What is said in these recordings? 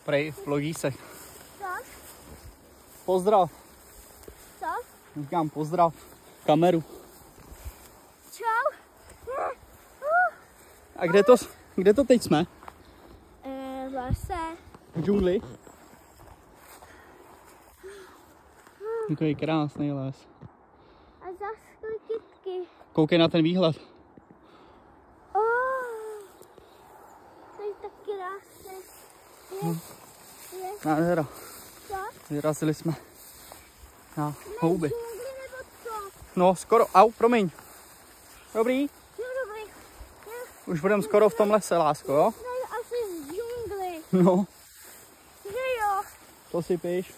Prej, vložísek. Co? Pozdrav. Co? Říkám pozdrav. Kameru. Čau. A kde to teď jsme? V lese. V džungli? To je krásný les. A zaschly kytky. Koukej na ten výhled. To je tak krásné. Je. Nádhera. Co? Vyrazili jsme na houby. Džungli nebo co? No, skoro. Au, promiň. Dobrý? No dobrý. Už budeme skoro v tom lese, lásko, jo? Jsme asi z džungli. No, Že jo? to si píš.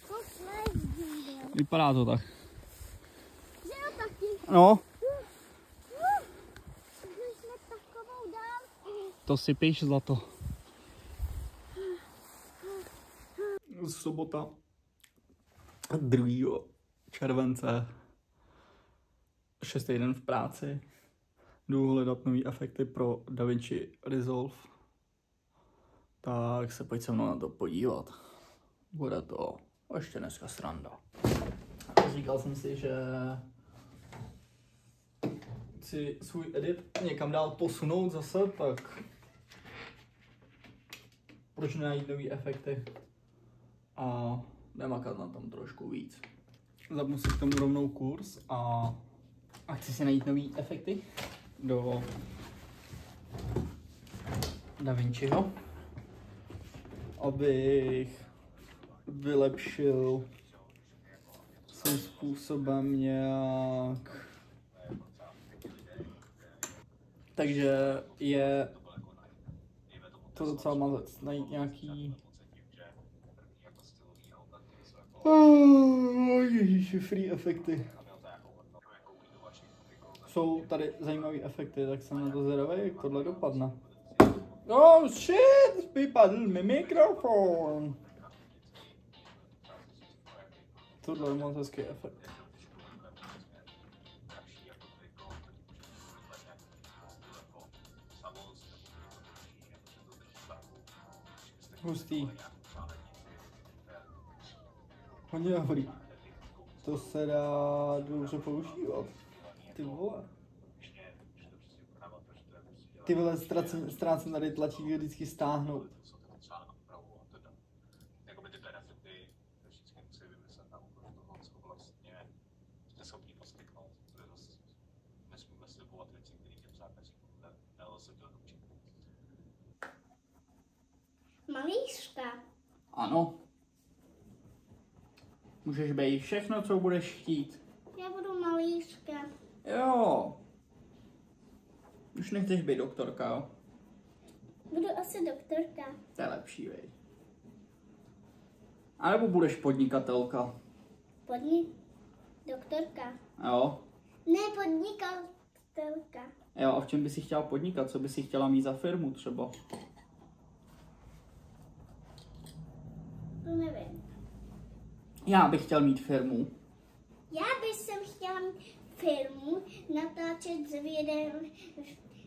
To jsme z džungli. Vypadá to tak. Že jo taky? No, Že jsme takovou dálku. to si píš, zlato. Sobota 2. července. 6. den v práci. Jdu hledat nový efekty pro DaVinci Resolve. Tak se pojď se mnou na to podívat. Bude to ještě dneska sranda. Říkal jsem si, že chci svůj edit někam dál posunout zase, tak proč najít nový efekty a nemakat na tom trošku víc. Zapnu si k tomu rovnou kurz a chci si najít nový efekty do DaVinciho, abych vylepšil svým způsobem nějak. Takže je to docela mazec, najít nějaký ježiši, free efekty. Jsou tady zajímavé efekty, tak jsem na to zvědavý, jak tohle dopadne. Oh shit, vypadl mi mikrofon. Tohle je moc hezký efekt. Hustý. Hodně dobrý. To se dá dobře používat. Ty vole. Ty vole, ztrácím tady tlačítko vždycky stáhnout. Malířka. Ano. Můžeš být všechno, co budeš chtít. Já budu malířka. Jo. Už nechceš být doktorka, jo? Budu asi doktorka. To je lepší, vej. A nebo budeš podnikatelka. Doktorka. Jo. Ne, podnikatelka. Jo, a v čem by si chtěla podnikat? Co by si chtěla mít za firmu třeba? To nevím. Já bych chtěl mít firmu. Já bych chtěla mít firmu, natáčet s videem.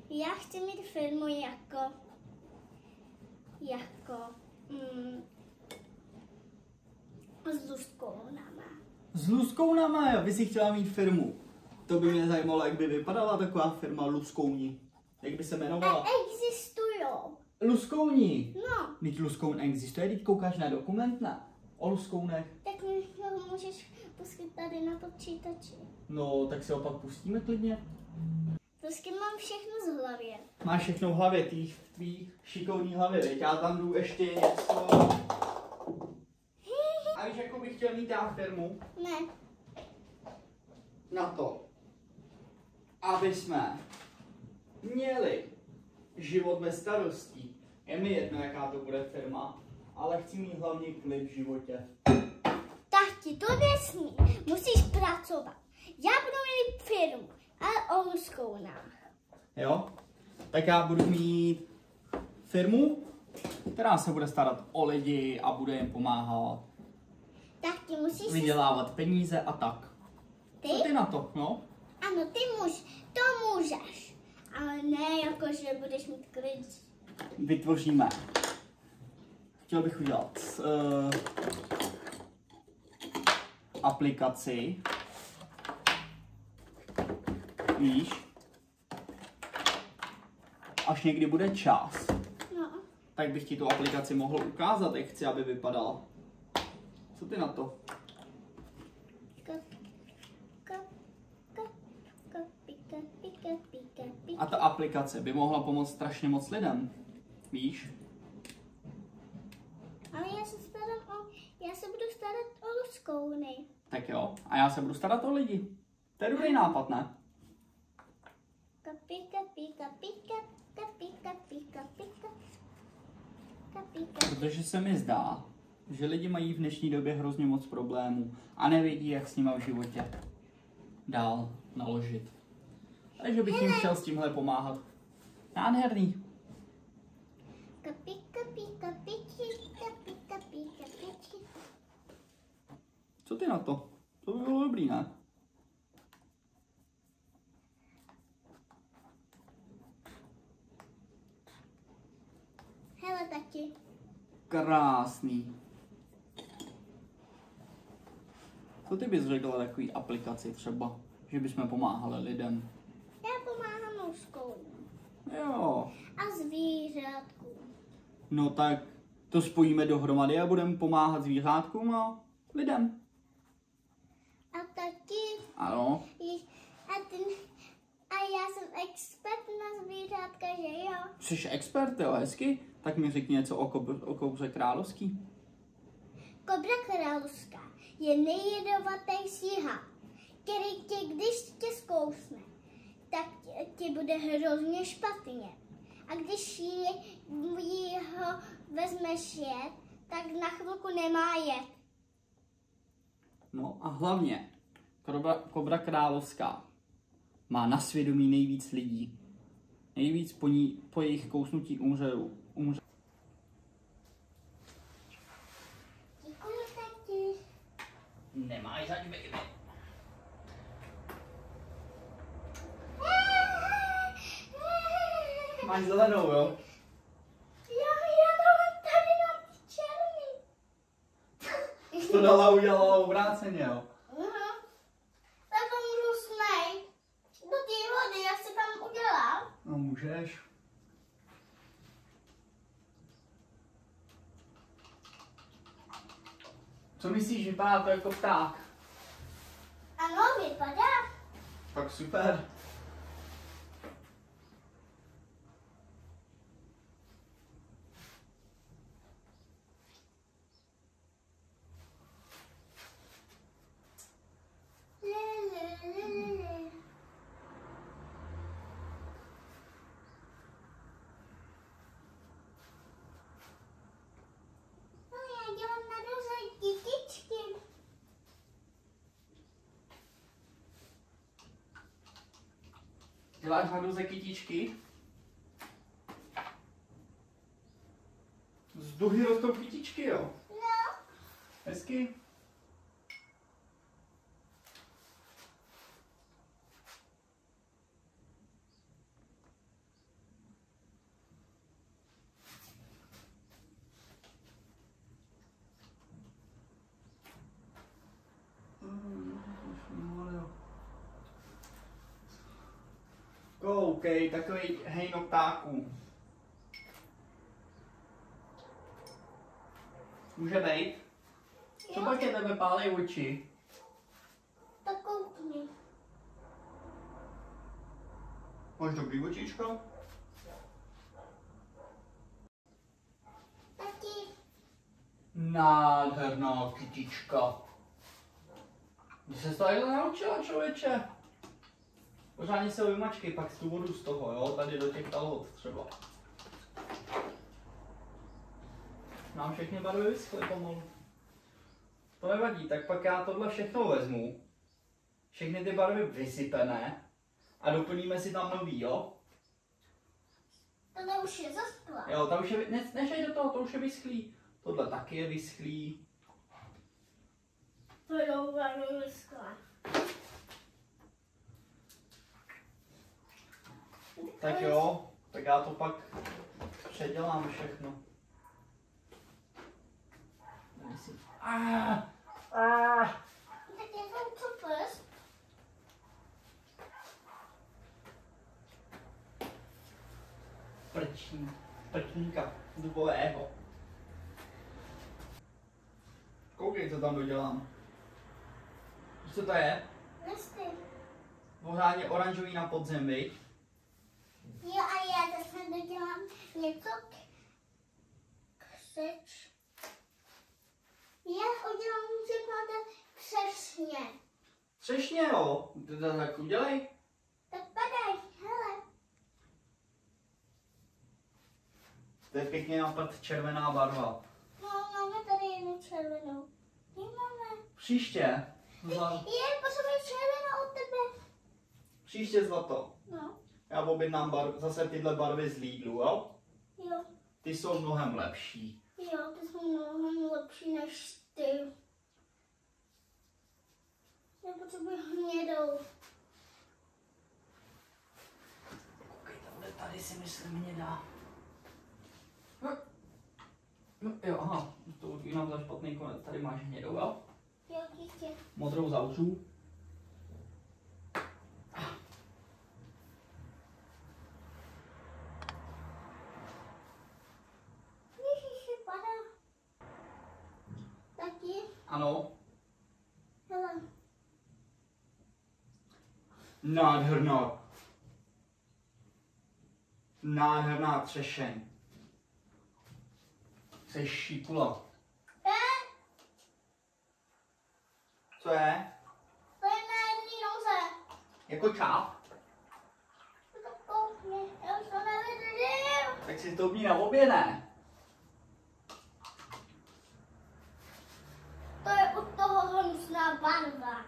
Já chci mít firmu s luskounama. S luskounama, jo? Vy si chtěla mít firmu. To by mě zajímalo, jak by vypadala taková firma Luskouni. Jak by se jmenovala? Existujou. Luskouni. No, Teď luskoun existuje, teď koukáš na dokument o luskounech. tak mi ho můžeš pustit tady na počítači. No, tak si ho pak pustíme klidně. Prostě mám všechno z hlavě. Máš všechno v hlavě, tvý šikovný hlavě, veď? Já tam jdu ještě něco. A víš, jakou bych chtěl mít já firmu? Ne. Na to, aby jsme měli život bez starostí. Je mi jedno, jaká to bude firma, ale chci mít hlavně klid v životě. Tati, to nesmí. Musíš pracovat. Já budu mít firmu, ale o luskounách. Jo? Tak já budu mít firmu, která se bude starat o lidi a bude jim pomáhat. Tati, musíš Vydělávat peníze a tak. Co ty na to, no? Ano, to můžeš. Ale ne jako, že budeš mít klid. Vytvoříme chtěl bych udělat aplikaci. Víš? Až někdy bude čas, No. tak bych ti tu aplikaci mohl ukázat, jak chci, aby vypadala. Co ty na to? A ta aplikace by mohla pomoct strašně moc lidem. Víš? Ale já se budu starat o luskouny. Tak jo. A já se budu starat o lidi. To je dobrý nápad, ne? Protože se mi zdá, že lidi mají v dnešní době hrozně moc problémů a nevědí, jak s nima v životě dál naložit. Takže bych jim chtěl s tímhle pomáhat. Nádherný. Co ty na to? To by bylo dobrý, ne? Hele, tati. Krásný. Co ty bys řekla takový aplikaci třeba, že bychom pomáhali lidem? Já pomáhám luskounům. Jo. A zvířátkům. No tak to spojíme dohromady a budeme pomáhat zvířátkům a lidem. A tati. Ano. A já jsem expert na zvířátka, že jo? Jsi expert, jo, hezky. Tak mi řekni něco o kobře královský. Kobra královská je nejjedovatější had, který tě, když tě zkousne, tak ti bude hrozně špatně. A když ho vezmeš jet, tak na chvilku nemá jet. No a hlavně, kobra královská má na svědomí nejvíc lidí. Nejvíc po jejich kousnutí umře. Děkuji, tati. Nemáš zač, baby. Máš zelenou, jo? Já to mám tady na ty černý. To dala udělala obráceně, jo? Tak to můžu smejt. Do té vody, jak se tam udělal. No můžeš. Co myslíš, vypadá to jako pták? Ano, vypadá. Tak super. No, já dělám na různé kytičky. Děláš hadu ze kytičky? Z duhy rostou kytičky, jo? No. Hezky. Koukej, takový hejno ptáků. Může být? Co Jo. pak je tebe pálej oči? Tak koukni. Máš dobrý očičko? Tati. Nádherná kytička. Když se to takhle naučila, člověče. Pořádně se vymačkej, pak tu vodu z toho, jo? Tady do těch kalhot třeba. Nám všechny barvy vyschly pomalu. To nevadí, tak pak já tohle všechno vezmu. Všechny ty barvy vysypeme a doplníme si tam nový, jo? Tohle už je zaschlá. Jo, ta už je, nešej do toho, to už je vyschlý. Tohle taky je vyschlý. To je opravdu zaschlá. Tak jo, tak já to pak předělám všechno. si. Tak jako co prst? Prčníka dubového. Koukej, co tam dodělám. Víš, co to je? Listy. Pořádně oranžový na podzem, viď? Jo a já zase dodělám něco křeč. Já udělám příklad přesně. Třešně, jo. Tak udělej. Tak padaj, hele. To je pěkně na prd červená barva. No, máme tady jednu červenou. Nemáme. Příště. Je, potřebuji červenou od tebe. Příště zlato. No, Já objednám zase tyhle barvy z Lidlu, jo? jo. Ty jsou mnohem lepší. Jo, ty jsou mnohem lepší než ty. Já potřebuji hnědou. Koukej, tady si myslím hnědá. No, jo, aha, to už jinam za špatný konec. Tady máš hnědou, jo? Jo, díky. Modrou zavřu. Ježiši, padá. Taky? Ano. Hele. Nádherná. Nádherná třešeň. Jsi šípula. Co je? To je na jedný noze. Jako čáp? To koukni, já už to nevydržím. Tak si to obní na obě, ne? To je od toho hnusná barva.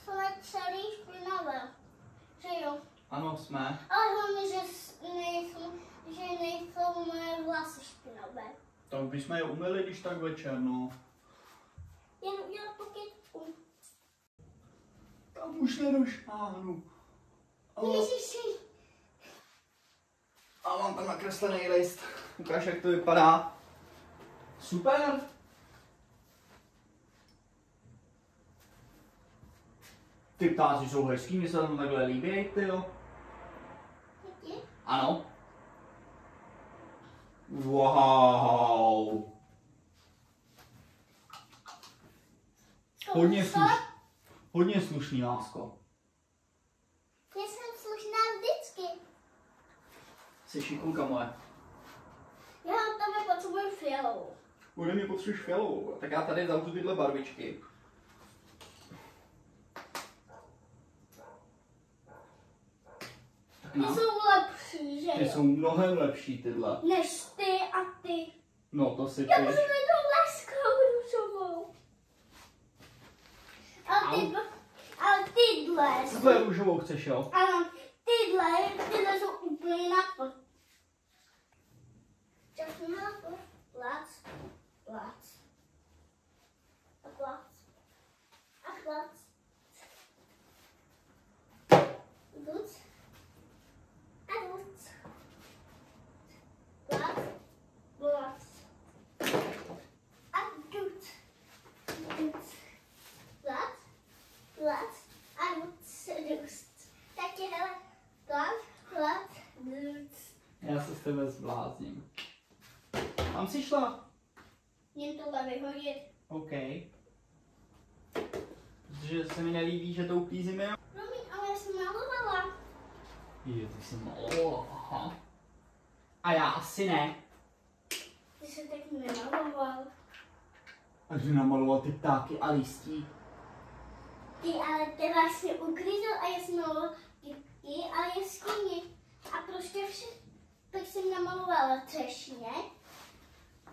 Jsme celý špinavé. Že jo? Ano, jsme. Ale hlavně, že nejsou moje vlasy špinavé. Tak bychom je umyli, když tak večer, no. Jen udělat tu kytku. Tam už nedošáhnu. Ježiši. A mám tam nakreslený list. Ukáž, jak to vypadá. Super. Ty ptáci jsou hezký, mi se tam takhle líbí, ty jo. Taky? Ano. Wow. Hodně slušný, lásko. Já jsem slušná vždycky. Jsi šikulka moje. Já od tebe potřebuji fialovou. Bude mi potřebuješ fialovou. Tak já tady zavřu tyhle barvičky. Ty jsou lepší, že Ty jo? jsou mnohem lepší tyhle. Než ty a ty. No to si Já ty. potřebuji tu leskou růžovou. Ale tyhle jsou... Tuhle růžovou chceš, jo? Ano, tyhle jsou úplně na to. Čas na to. Plac. Plac. A plac. A plac. Duc. A duc. Plac. Plac. A duc. Duc. Plac. Plac. A duc. Duc. Taky hele. Plac. Plac. Duc. Já se s tebe zblázním. Tam si šla? Jen tohle vyhodit. OK. Protože se mi nelíbí, že to uklízíme. Promiň, ale já jsem malovala. Jo, ty jsi malovala, aha. A já asi ne. Ty jsi tak nemaloval. A že namaloval ty ptáky a listí. Ty ale ty vlastně uklízel a já jsem maloval kytky a jeskyni. A prostě tak jsem namalovala třešně.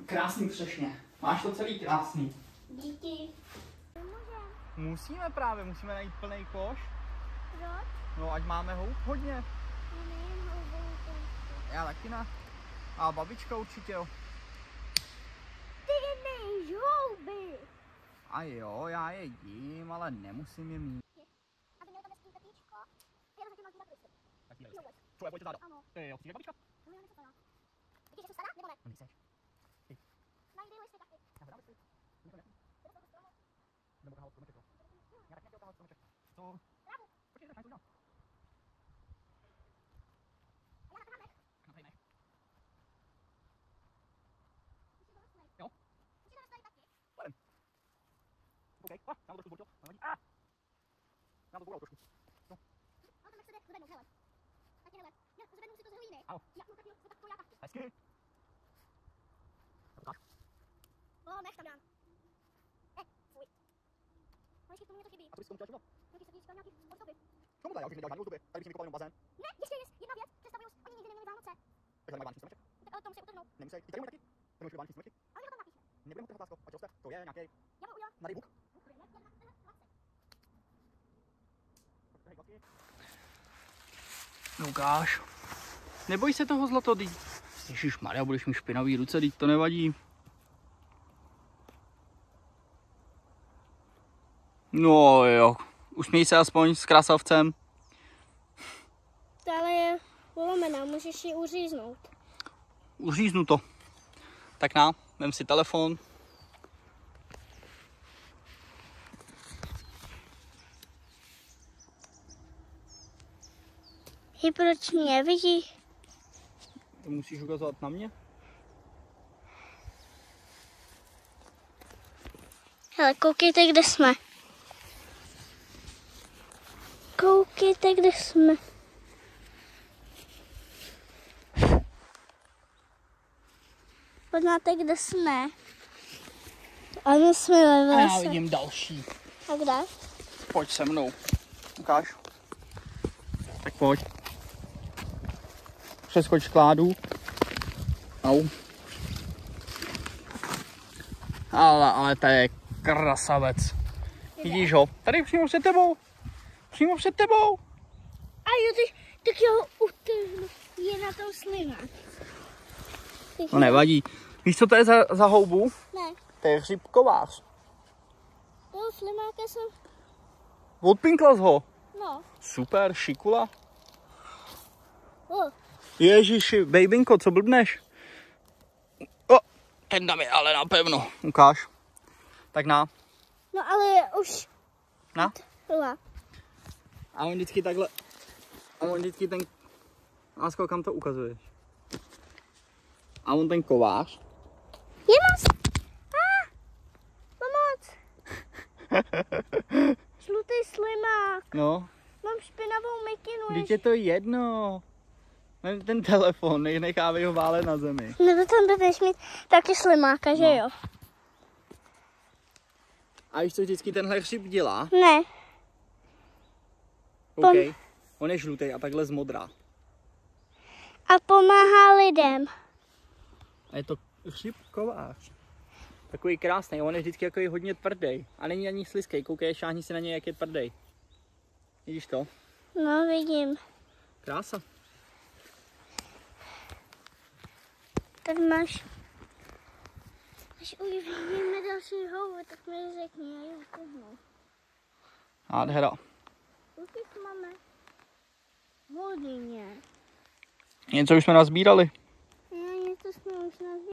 Krásný třešně. Máš to celý krásný. Díky. Musíme právě, musíme najít plný koš. Proč? No, ať máme houb hodně. Já taky ne. A babička určitě jo. Ty nejíš houby. A jo, já je jím, ale nemusím je mít. A ty měl tam hezký petíčko. Ty jenom zatím máš dívat listy. Taky co je, pojďte zádo. Ano. Jo, přijde babička? No já něco stará. Vidíš, že jsem stará, nebo ne? Nejseš. Najdi No, nech tam dám. Fuj. Máš to mě to chybí. A co bys tomu chtěla všechno? Nějaký srdíčka, nějaký ozdobby. Čemu tady? Já už nedělal žádný ozdoby. Tady bych si vykopal jenom bazén. Ne, ještě jedna věc. Představuju, oni nikdy neměli Vánoce. Takže tady mají vánoční stromeček. Ale to musí utrhnout. Nemusí. I tady mají taky. Tady mají vánoční stromečky. Ale mě to tam napíše. Nebudeme ho trhat, lásko. Ať roste. To je nějaký Já mu udělám. mladý buk. Lukáš, neboj se toho zlatodý. Ježišmarja, budeš mi špinavý ruce, teď to nevadí. No jo, usměj se aspoň s krasavcem. Ale je ulomená, můžeš ji uříznout. Uříznu to. Tak vem si telefon. I proč nevidí? To musíš ukazovat na mě. Hele, koukejte, kde jsme. Koukejte, kde jsme. Poznáte, kde jsme. Ano, jsme ve A já lese. vidím další. A kde? Pojď se mnou. Lukáš. Tak pojď. Přeskoč kládu. Au. Ale to je krasavec. Vidíš ho? Tady přímo před tebou. Přímo před tebou. A jo, tak já ho utrhnu. Je na tom slimák. No nevadí. Víš, co to je za houbu? Ne, To je hřib kovář. toho slimáka jsem... Odpinkla jsi ho. No. Super, šikula. O, Ježiši, bejbinko, co blbneš? O, ten tam je ale napevno. Ukáž. Tak no ale už... Na. Byla. A on vždycky takhle. A on vždycky ten. Lásko, kam to ukazuješ? A on ten kovář. Je moc. Pomoc. Žlutý slimák. No, Mám špinavou mikinu. vždyť je to jedno. Vem ten telefon, nechávej ho válet na zemi. Nebo tam budeš mít taky slimáka, že jo? A víš, co vždycky tenhle hřib dělá? Ne. OK. On je žlutý a takhle zmodrá. A pomáhá lidem. A je to hřib kovář. Takový krásný, on je vždycky jako hodně tvrdý. A není ani slizký, koukej, šáhni si na něj, jak je tvrdý. Vidíš to? No, vidím. Krása. Tak máš... Až uvidíme další houbu, tak mi řekni, já ji utrhnu. Nádhera. Kolik máme? Hodně. Něco už jsme nazbírali. No, něco jsme už nazbírali.